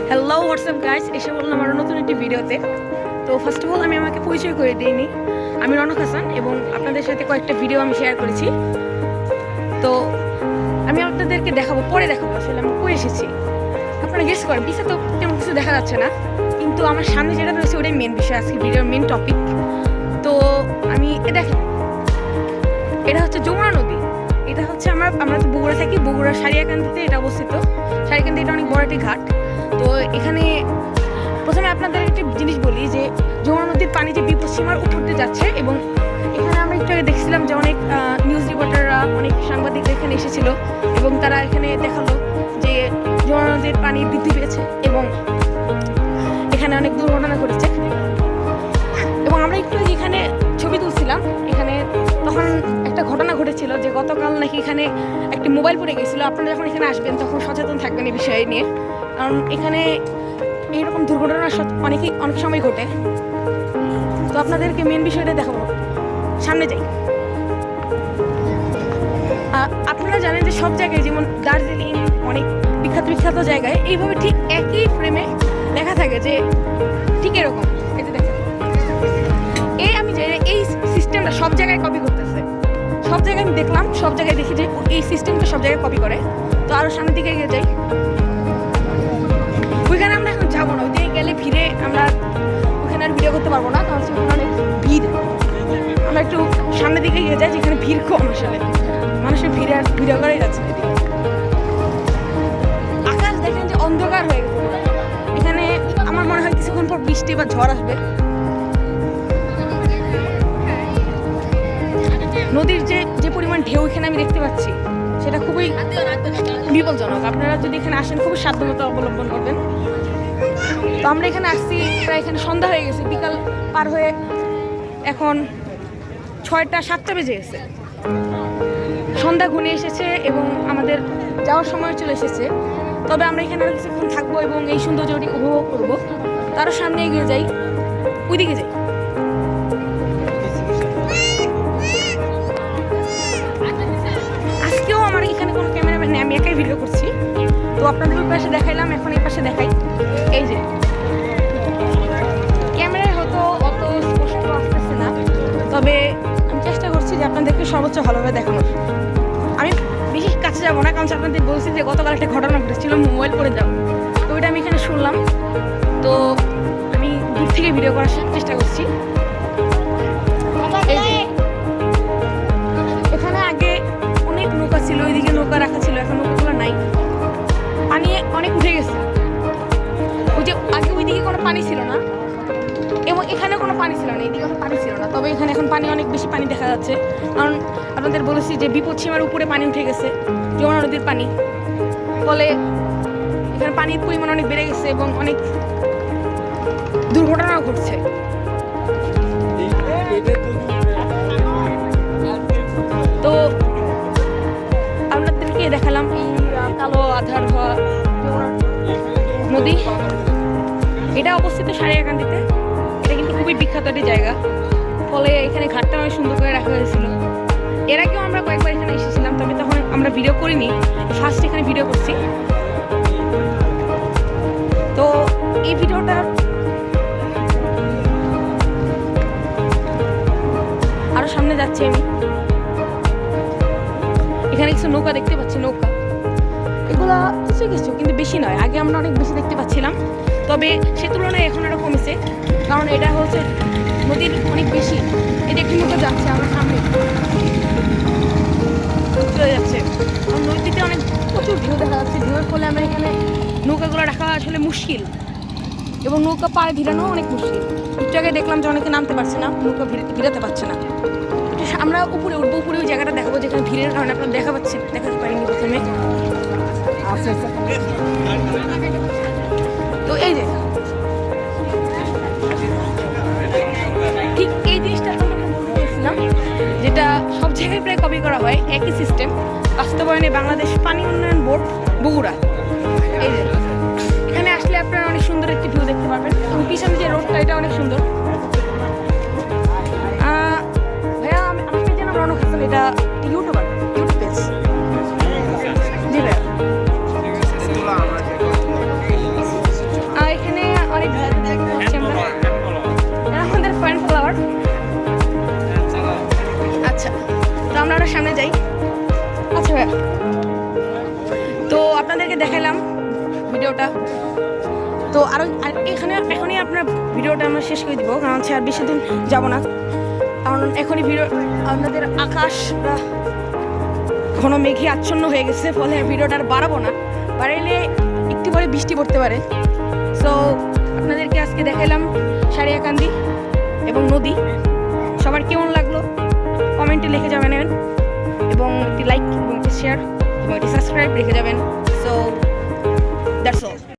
Hello WhatsApp guys, এসে বললাম আরও নতুন একটি ভিডিওতে। তো ফার্স্ট অফ অল আমি আমাকে পরিচয় করে দিইনি। আমি রনক হাসান এবং আপনাদের সাথে কয়েকটা ভিডিও আমি শেয়ার করেছি। তো আমি আপনাদেরকে পরে দেখাবো আসলে আমি কই এসেছি। আপনারা গেস করেন, পিছে তো তেমন কিছু দেখা যাচ্ছে না, কিন্তু আমার সামনে যেটা রয়েছে ওটাই মেন বিষয়, আজকে ভিডিওর মেন টপিক। তো আমি দেখেন, এটা হচ্ছে যমুনা নদী। এটা হচ্ছে আমরা তো বগুড়া থাকি, বগুড়ার সারিয়াকান্দিতে এটা অবস্থিত। সারিয়াকান্দি এটা অনেক বড় একটি ঘাট। তো এখানে প্রথমে আপনাদের একটি জিনিস বলি যে যমুনা নদীর পানি যে বিপদ সীমার উপর দিয়ে যাচ্ছে, এবং এখানে আমরা একটু আগে দেখছিলাম যে অনেক নিউজ রিপোর্টাররা, অনেক সাংবাদিকরা এখানে এসেছিল এবং তারা এখানে দেখালো যে যমুনা নদীর পানি বৃদ্ধি পেয়েছে এবং এখানে অনেক দুর্ঘটনা ঘটেছে। এবং আমরা একটু এখানে ছবি তুলছিলাম, এখানে তখন একটা ঘটনা ঘটেছিল যে গতকাল নাকি এখানে একটি মোবাইল পড়ে গেছিলো। আপনারা যখন এখানে আসবেন তখন সচেতন থাকবেন এই বিষয় নিয়ে, কারণ এখানে এইরকম দুর্ঘটনা অনেক সময় ঘটে। তো আপনাদেরকে মেন বিষয়টা দেখাবো, সামনে যাই। আপনারা জানেন যে সব জায়গায়, যেমন দার্জিলিং, অনেক বিখ্যাত জায়গায় এইভাবে ঠিক একই ফ্রেমে লেখা থাকে যে ঠিক এরকম। এই যে দেখেন, এই সিস্টেমটা সব জায়গায় কপি করতেছে। সব জায়গায় আমি দেখলাম, সব জায়গায় দেখি যে এই সিস্টেমটা সব জায়গায় কপি করে। তো আরও সামনের দিকে এগিয়ে যাই। ওইখানে আমরা এখন যাবো না, ওইদিকে গেলে ভিড়ে আমরা ওখানে আর ভিডিও করতে পারবো না, কারণ সেখানে অনেক ভিড়। আমরা একটু সামনের দিকে এগিয়ে যাই, যেখানে ভিড় কম। আসলে মানুষের ভিড়ে আর ভিডিও করাই যাচ্ছে না। আকাশ দেখেন যে অন্ধকার হয়ে গেছে। এখানে আমার মনে হয় কিছুক্ষণ পর বৃষ্টি বা ঝড় আসবে। নদীর যে পরিমাণ ঢেউ এখানে আমি দেখতে পাচ্ছি, সেটা খুবই বিপজ্জনক। আপনারা যদি এখানে আসেন, খুবই সাবধানতা অবলম্বন করবেন। তো আমরা এখানে আসছি, প্রায় এখানে সন্ধ্যা হয়ে গেছে, বিকাল পার হয়ে এখন 6টা-7টা বেজে গেছে। সন্ধ্যা ঘনিয়ে এসেছে এবং আমাদের যাওয়ার সময় চলে এসেছে। তবে আমরা এখানে আরও কিছুক্ষণ থাকবো এবং এই সৌন্দর্যটি উপভোগ করবো। তারও সামনে এগিয়ে যাই, ওইদিকে যাই। আজকেও আমার এখানে কোনো ক্যামেরাম্যান নেই, আমি একাই ভিডিও করছি। তো আপনাদের ওই পাশে দেখাইলাম, এখন এই পাশে দেখাই। এই যে ক্যামেরায় হয়তো অত স্পষ্ট আসতেছে না, তবে আমি চেষ্টা করছি যে আপনাদেরকে সর্বোচ্চ ভালোভাবে দেখানোর। আমি বেশি কাছে যাবো না, কারণ আপনাদের বলছি যে গতকাল একটা ঘটনা ঘটেছিল, মোবাইল পড়ে যাবো। তো ওইটা আমি এখানে শুনলাম, তো আমি দূর থেকে ভিডিও করার চেষ্টা করছি। এখানে আগে অনেক নৌকা ছিল, ওইদিকে নৌকা রাখা ছিল, এখন নৌকাগুলো নাই, পানি অনেক উঠে গেছে। ওই যে আগে ওইদিকে কোনো পানি ছিল না এবং এখানে কোনো পানি ছিল না, এইদিকে কোনো পানি ছিল না। তবে এখানে এখন অনেক বেশি পানি দেখা যাচ্ছে, কারণ আপনাদের বলেছি যে বিপদ সীমার উপরে পানি উঠে গেছে, যমুনা নদীর পানি। ফলে এখানে পানির পরিমাণ অনেক বেড়ে গেছে এবং অনেক দুর্ঘটনাও ঘটছে। তো আপনাদেরকে দেখালাম এই কালো আধার হওয়া নদী। এটা অবস্থিত সারিয়াকান্দিতে। এটা কিন্তু খুবই বিখ্যাত একটি জায়গা, ফলে এখানে ঘাটটা অনেক সুন্দর করে রাখা হয়েছিল। এর আগেও আমরা কয়েকবার এখানে এসেছিলাম, তবে তখন আমরা ভিডিও করিনি, ফার্স্ট এখানে ভিডিও করছি। তো এই ভিডিওটা আরো সামনে যাচ্ছি আমি। এখানে কিছু নৌকা দেখতে পাচ্ছি, নৌকা এগুলা কিছু কিন্তু বেশি নয়। আগে আমরা অনেক বেশি দেখতে পাচ্ছিলাম, তবে সে তুলনায় এখন আরো কমেছে, কারণ এটা হচ্ছে নদীর অনেক বেশি। এটা একটি নৌকা যাচ্ছে আমার সামনে চলে যাচ্ছে, কারণ নদীতে অনেক প্রচুর ঢেউ দেখা যাচ্ছে। ঢেউয়ের ফলে আমরা এখানে নৌকাগুলো রাখা আসলে মুশকিল, এবং নৌকা পাড়ে ভিড়ানো অনেক মুশকিল। একটু আগে দেখলাম যে অনেকে নামতে পারছে না, নৌকা ভিড়াতে পারছে না। আমরা উপরে উঠবো, উপরে ওই জায়গাটা দেখাবো যেখানে ভিড়ের কারণে আপনারা দেখাতে পারিনি প্রথমে। তো এই যে ঠিক এই জিনিসটা আপনাদের বলছিলাম, যেটা সব জায়গায় প্রায় কপি করা হয়, একই সিস্টেম বাস্তবায়নে বাংলাদেশ পানি উন্নয়ন বোর্ড বগুড়া। এই যে এখানে আসলে আপনারা অনেক সুন্দর একটি ভিউ দেখতে পারবেন, এবং পিছনে যে রোডটা এটা অনেক সুন্দর। ভাইয়া আমি পেজের নাম রনক হাসান, এটা ইউটিউব পেজ। জি ভাইয়া। আপনাদেরকে দেখালাম ভিডিওটা। তো আরও এখনই আপনার ভিডিওটা আমরা শেষ করে দিব, কারণ হচ্ছে আর বেশি দিন যাবো না, কারণ এখনই ভিডিও আপনাদের আকাশ ঘন মেঘে আচ্ছন্ন হয়ে গেছে, ফলে ভিডিওটা আর বাড়াবো না, বাড়াইলে একটু পরে বৃষ্টি পড়তে পারে। সো আপনাদেরকে আজকে দেখালাম সারিয়াকান্দি এবং নদী। সবার কেমন লাগলো কমেন্টে লিখে যাবেন, এবং একটি লাইক এবং একটি শেয়ার এবং একটি সাবস্ক্রাইব রেখে যাবেন। So that's all.